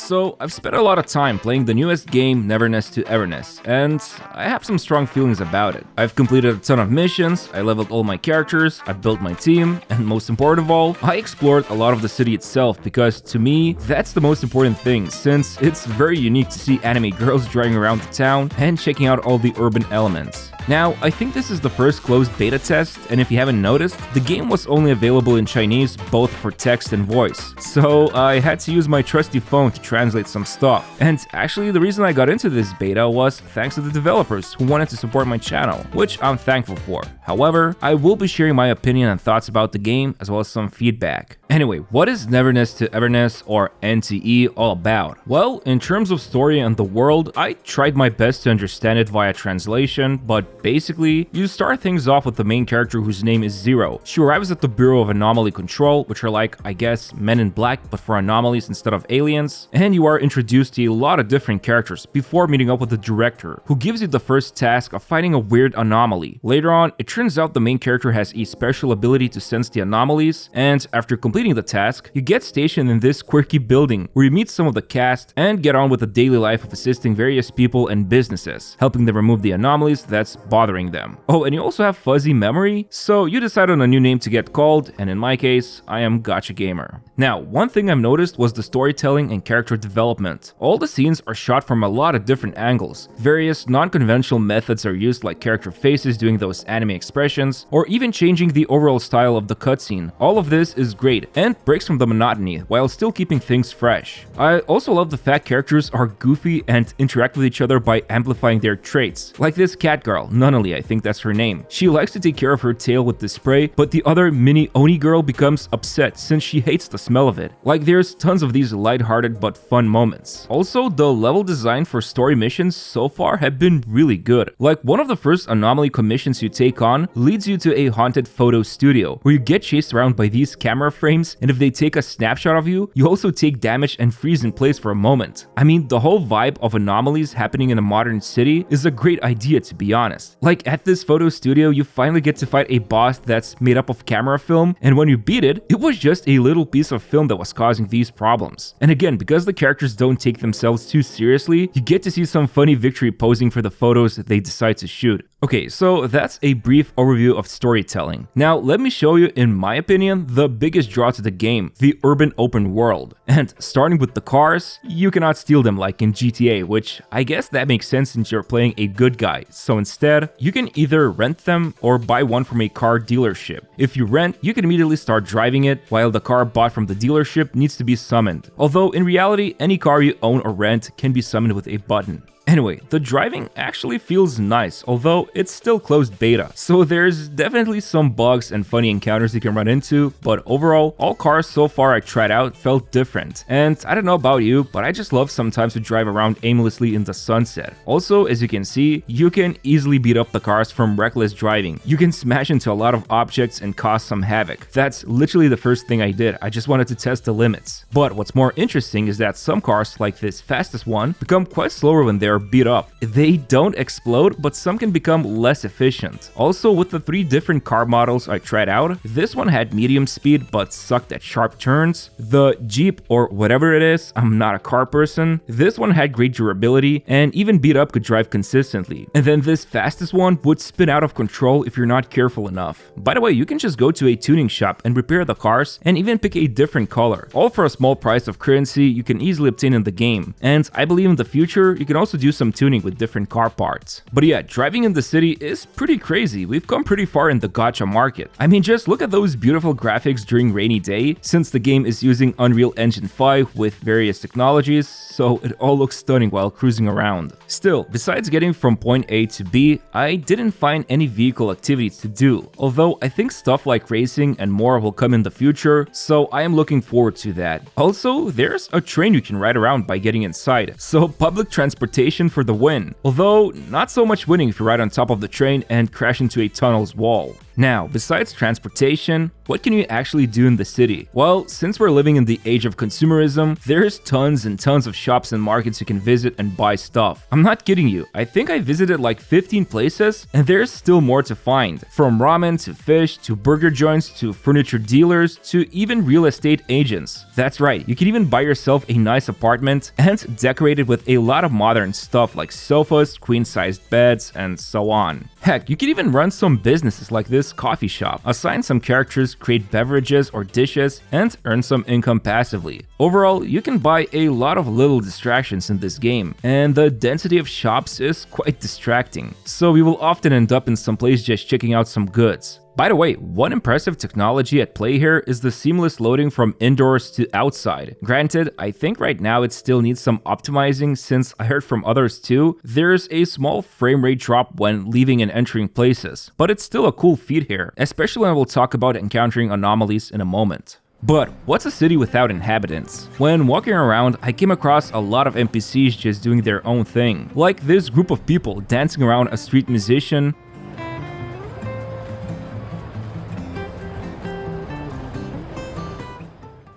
So, I've spent a lot of time playing the newest game, Neverness to Everness, and I have some strong feelings about it. I've completed a ton of missions, I leveled all my characters, I built my team, and most important of all, I explored a lot of the city itself because, to me, that's the most important thing, since it's very unique to see anime girls driving around the town and checking out all the urban elements. Now, I think this is the first closed beta test, and if you haven't noticed, the game was only available in Chinese both for text and voice, so I had to use my trusty phone to translate some stuff. And actually, the reason I got into this beta was thanks to the developers who wanted to support my channel, which I'm thankful for. However, I will be sharing my opinion and thoughts about the game, as well as some feedback. Anyway, what is Neverness to Everness, or NTE, all about? Well, in terms of story and the world, I tried my best to understand it via translation, but basically, you start things off with the main character whose name is Zero. She arrives at the Bureau of Anomaly Control, which are like, I guess, Men in Black, but for anomalies instead of aliens, and you are introduced to a lot of different characters before meeting up with the director, who gives you the first task of finding a weird anomaly. Later on, it turns out the main character has a special ability to sense the anomalies, and after completing the task, you get stationed in this quirky building where you meet some of the cast and get on with the daily life of assisting various people and businesses, helping them remove the anomalies that's bothering them. Oh, and you also have fuzzy memory, so you decide on a new name to get called, and in my case, I am Gacha Gamer. Now, one thing I've noticed was the storytelling and character development. All the scenes are shot from a lot of different angles. Various non-conventional methods are used, like character faces doing those anime expressions, or even changing the overall style of the cutscene. All of this is great and breaks from the monotony while still keeping things fresh. I also love the fact characters are goofy and interact with each other by amplifying their traits. Like this cat girl, Nunnally, I think that's her name. She likes to take care of her tail with the spray, but the other mini Oni girl becomes upset since she hates the smell of it. Like, there's tons of these lighthearted but fun moments. Also, the level design for story missions so far have been really good. Like, one of the first anomaly commissions you take on leads you to a haunted photo studio where you get chased around by these camera frames, and if they take a snapshot of you, you also take damage and freeze in place for a moment. I mean, the whole vibe of anomalies happening in a modern city is a great idea, to be honest. Like, at this photo studio, you finally get to fight a boss that's made up of camera film, and when you beat it, it was just a little piece of film that was causing these problems. And again, because the characters don't take themselves too seriously, you get to see some funny victory posing for the photos that they decide to shoot. Okay, so that's a brief overview of storytelling. Now, let me show you, in my opinion, the biggest draw to the game, the urban open world. And starting with the cars, you cannot steal them like in GTA, which I guess that makes sense since you're playing a good guy. So instead, you can either rent them or buy one from a car dealership. If you rent, you can immediately start driving it, while the car bought from the dealership needs to be summoned. Although in reality, any car you own or rent can be summoned with a button. Anyway, the driving actually feels nice, although it's still closed beta, so there's definitely some bugs and funny encounters you can run into, but overall, all cars so far I tried out felt different. And I don't know about you, but I just love sometimes to drive around aimlessly in the sunset. Also, as you can see, you can easily beat up the cars from reckless driving. You can smash into a lot of objects and cause some havoc. That's literally the first thing I did. I just wanted to test the limits. But what's more interesting is that some cars, like this fastest one, become quite slower when they're beat up. They don't explode, but some can become less efficient. Also, with the 3 different car models I tried out, this one had medium speed but sucked at sharp turns. The Jeep, or whatever it is, I'm not a car person, this one had great durability and even beat up could drive consistently. And then this fastest one would spin out of control if you're not careful enough. By the way, you can just go to a tuning shop and repair the cars and even pick a different color, all for a small price of currency you can easily obtain in the game. And I believe in the future, you can also do some tuning with different car parts. But yeah, driving in the city is pretty crazy. We've come pretty far in the gacha market. I mean, just look at those beautiful graphics during rainy day, since the game is using Unreal Engine 5 with various technologies, so it all looks stunning while cruising around. Still, besides getting from point A to B, I didn't find any vehicle activities to do, although I think stuff like racing and more will come in the future, so I am looking forward to that. Also, there's a train you can ride around by getting inside, so public transportation for the win, although not so much winning if you ride on top of the train and crash into a tunnel's wall. Now, besides transportation, What can you actually do in the city? Well, since we're living in the age of consumerism, there's tons and tons of shops and markets you can visit and buy stuff. I'm not kidding you, I think I visited like 15 places and there's still more to find. From ramen to fish to burger joints to furniture dealers to even real estate agents. That's right, you can even buy yourself a nice apartment and decorate it with a lot of modern stuff like sofas, queen-sized beds, and so on. Heck, you can even run some businesses like this coffee shop, assign some characters, create beverages or dishes, and earn some income passively. Overall, you can buy a lot of little distractions in this game, and the density of shops is quite distracting, so you will often end up in some place just checking out some goods. By the way, one impressive technology at play here is the seamless loading from indoors to outside. Granted, I think right now it still needs some optimizing since I heard from others too, there's a small frame rate drop when leaving and entering places. But it's still a cool feat here, especially when we'll talk about encountering anomalies in a moment. But what's a city without inhabitants? When walking around, I came across a lot of NPCs just doing their own thing. Like this group of people dancing around a street musician,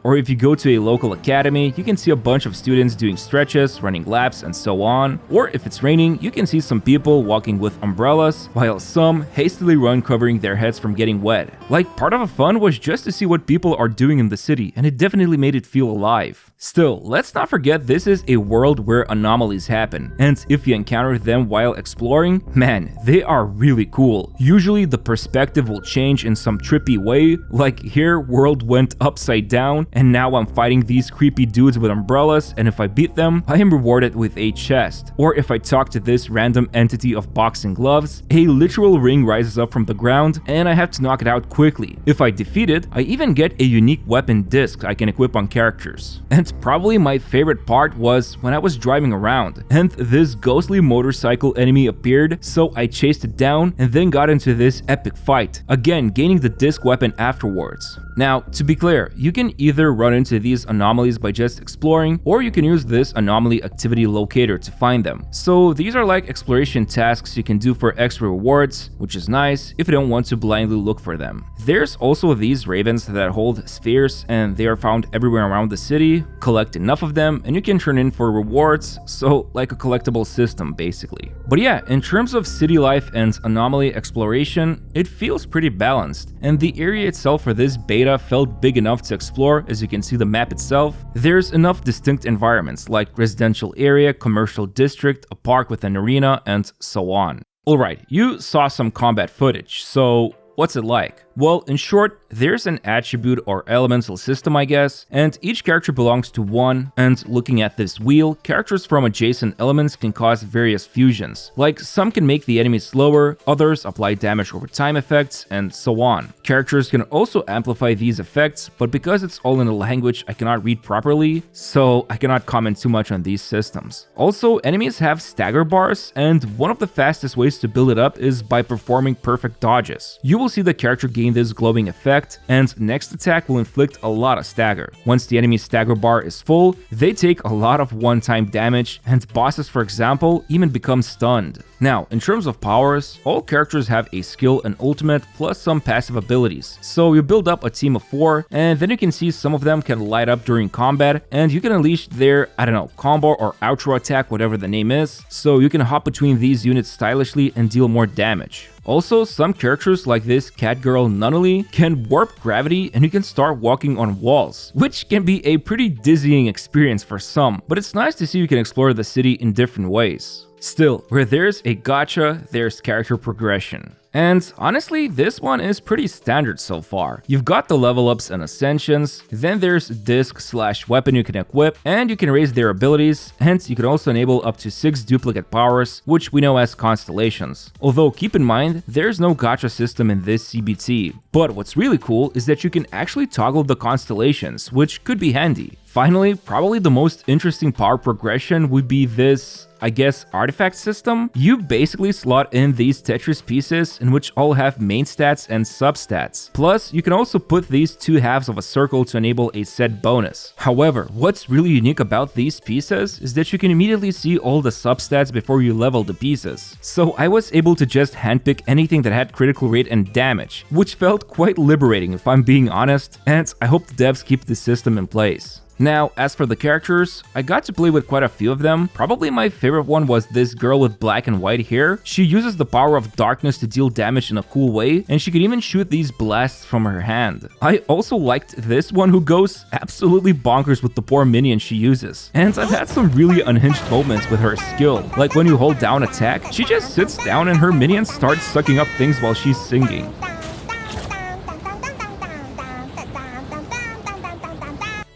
or if you go to a local academy, you can see a bunch of students doing stretches, running laps, and so on. Or if it's raining, you can see some people walking with umbrellas, while some hastily run covering their heads from getting wet. Like, part of the fun was just to see what people are doing in the city, and it definitely made it feel alive. Still, let's not forget this is a world where anomalies happen, and if you encounter them while exploring, man, they are really cool. Usually the perspective will change in some trippy way, like here world went upside down, and now I'm fighting these creepy dudes with umbrellas, and if I beat them, I am rewarded with a chest. Or if I talk to this random entity of boxing gloves, a literal ring rises up from the ground, and I have to knock it out quickly. If I defeat it, I even get a unique weapon disc I can equip on characters. And probably my favorite part was when I was driving around, and this ghostly motorcycle enemy appeared, so I chased it down and then got into this epic fight, again gaining the disc weapon afterwards. Now, to be clear, you can either run into these anomalies by just exploring, or you can use this anomaly activity locator to find them. So these are like exploration tasks you can do for extra rewards, which is nice if you don't want to blindly look for them. There's also these ravens that hold spheres, and they are found everywhere around the city. Collect enough of them and you can turn in for rewards, so like a collectible system basically. But yeah, in terms of city life and anomaly exploration, it feels pretty balanced, and the area itself for this beta felt big enough to explore. As you can see the map itself, there's enough distinct environments like residential area, commercial district, a park with an arena, and so on. Alright, you saw some combat footage, so what's it like? Well, in short, there's an attribute or elemental system, I guess, and each character belongs to one, and looking at this wheel, characters from adjacent elements can cause various fusions. Like, some can make the enemy slower, others apply damage over time effects, and so on. Characters can also amplify these effects, but because it's all in a language I cannot read properly, so I cannot comment too much on these systems. Also, enemies have stagger bars, and one of the fastest ways to build it up is by performing perfect dodges. You will see the character gain this glowing effect, and next attack will inflict a lot of stagger. Once the enemy's stagger bar is full, they take a lot of one-time damage, and bosses, for example, even become stunned. Now, in terms of powers, all characters have a skill and ultimate plus some passive abilities. So you build up a team of 4, and then you can see some of them can light up during combat, and you can unleash their, I don't know, combo or outro attack, whatever the name is, so you can hop between these units stylishly and deal more damage. Also, some characters like this Catgirl Nunnally can warp gravity and you can start walking on walls, which can be a pretty dizzying experience for some, but it's nice to see you can explore the city in different ways. Still, where there's a gacha, there's character progression. And honestly, this one is pretty standard so far. You've got the level ups and ascensions, then there's disc/weapon you can equip, and you can raise their abilities, hence you can also enable up to 6 duplicate powers, which we know as constellations. Although keep in mind, there's no gacha system in this CBT. But what's really cool is that you can actually toggle the constellations, which could be handy. Finally, probably the most interesting power progression would be this, I guess, artifact system. You basically slot in these Tetris pieces in which all have main stats and substats. Plus, you can also put these two halves of a circle to enable a set bonus. However, what's really unique about these pieces is that you can immediately see all the substats before you level the pieces. So I was able to just handpick anything that had critical rate and damage, which felt quite liberating if I'm being honest, and I hope the devs keep this system in place. Now, as for the characters, I got to play with quite a few of them. Probably my favorite one was this girl with black and white hair. She uses the power of darkness to deal damage in a cool way, and she can even shoot these blasts from her hand. I also liked this one who goes absolutely bonkers with the poor minion she uses. And I've had some really unhinged moments with her skill, like when you hold down attack, she just sits down and her minions start sucking up things while she's singing.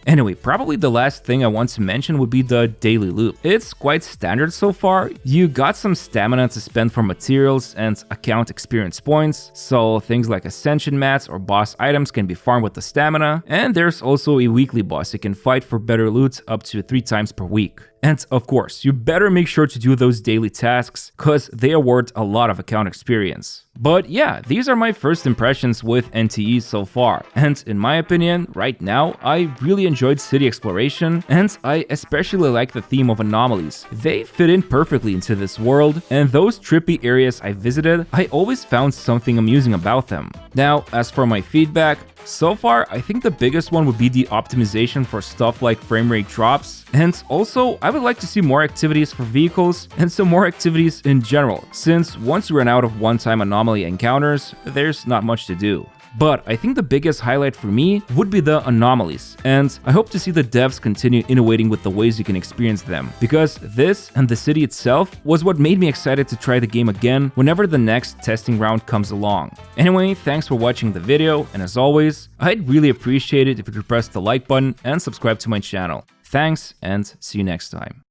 Anyway, probably the last thing I want to mention would be the daily loot. It's quite standard so far. You got some stamina to spend for materials and account experience points, so things like ascension mats or boss items can be farmed with the stamina, and there's also a weekly boss you can fight for better loot up to 3 times per week. And of course, you better make sure to do those daily tasks, cause they award a lot of account experience. But yeah, these are my first impressions with NTE so far, and in my opinion, right now, I really enjoyed city exploration, and I especially like the theme of anomalies. They fit in perfectly into this world, and those trippy areas I visited, I always found something amusing about them. Now, as for my feedback, so far, I think the biggest one would be the optimization for stuff like frame rate drops, and also I would like to see more activities for vehicles and some more activities in general, since once you run out of one-time anomaly encounters, there's not much to do. But I think the biggest highlight for me would be the anomalies, and I hope to see the devs continue innovating with the ways you can experience them, because this and the city itself was what made me excited to try the game again whenever the next testing round comes along. Anyway, thanks for watching the video, and as always, I'd really appreciate it if you could press the like button and subscribe to my channel. Thanks, and see you next time.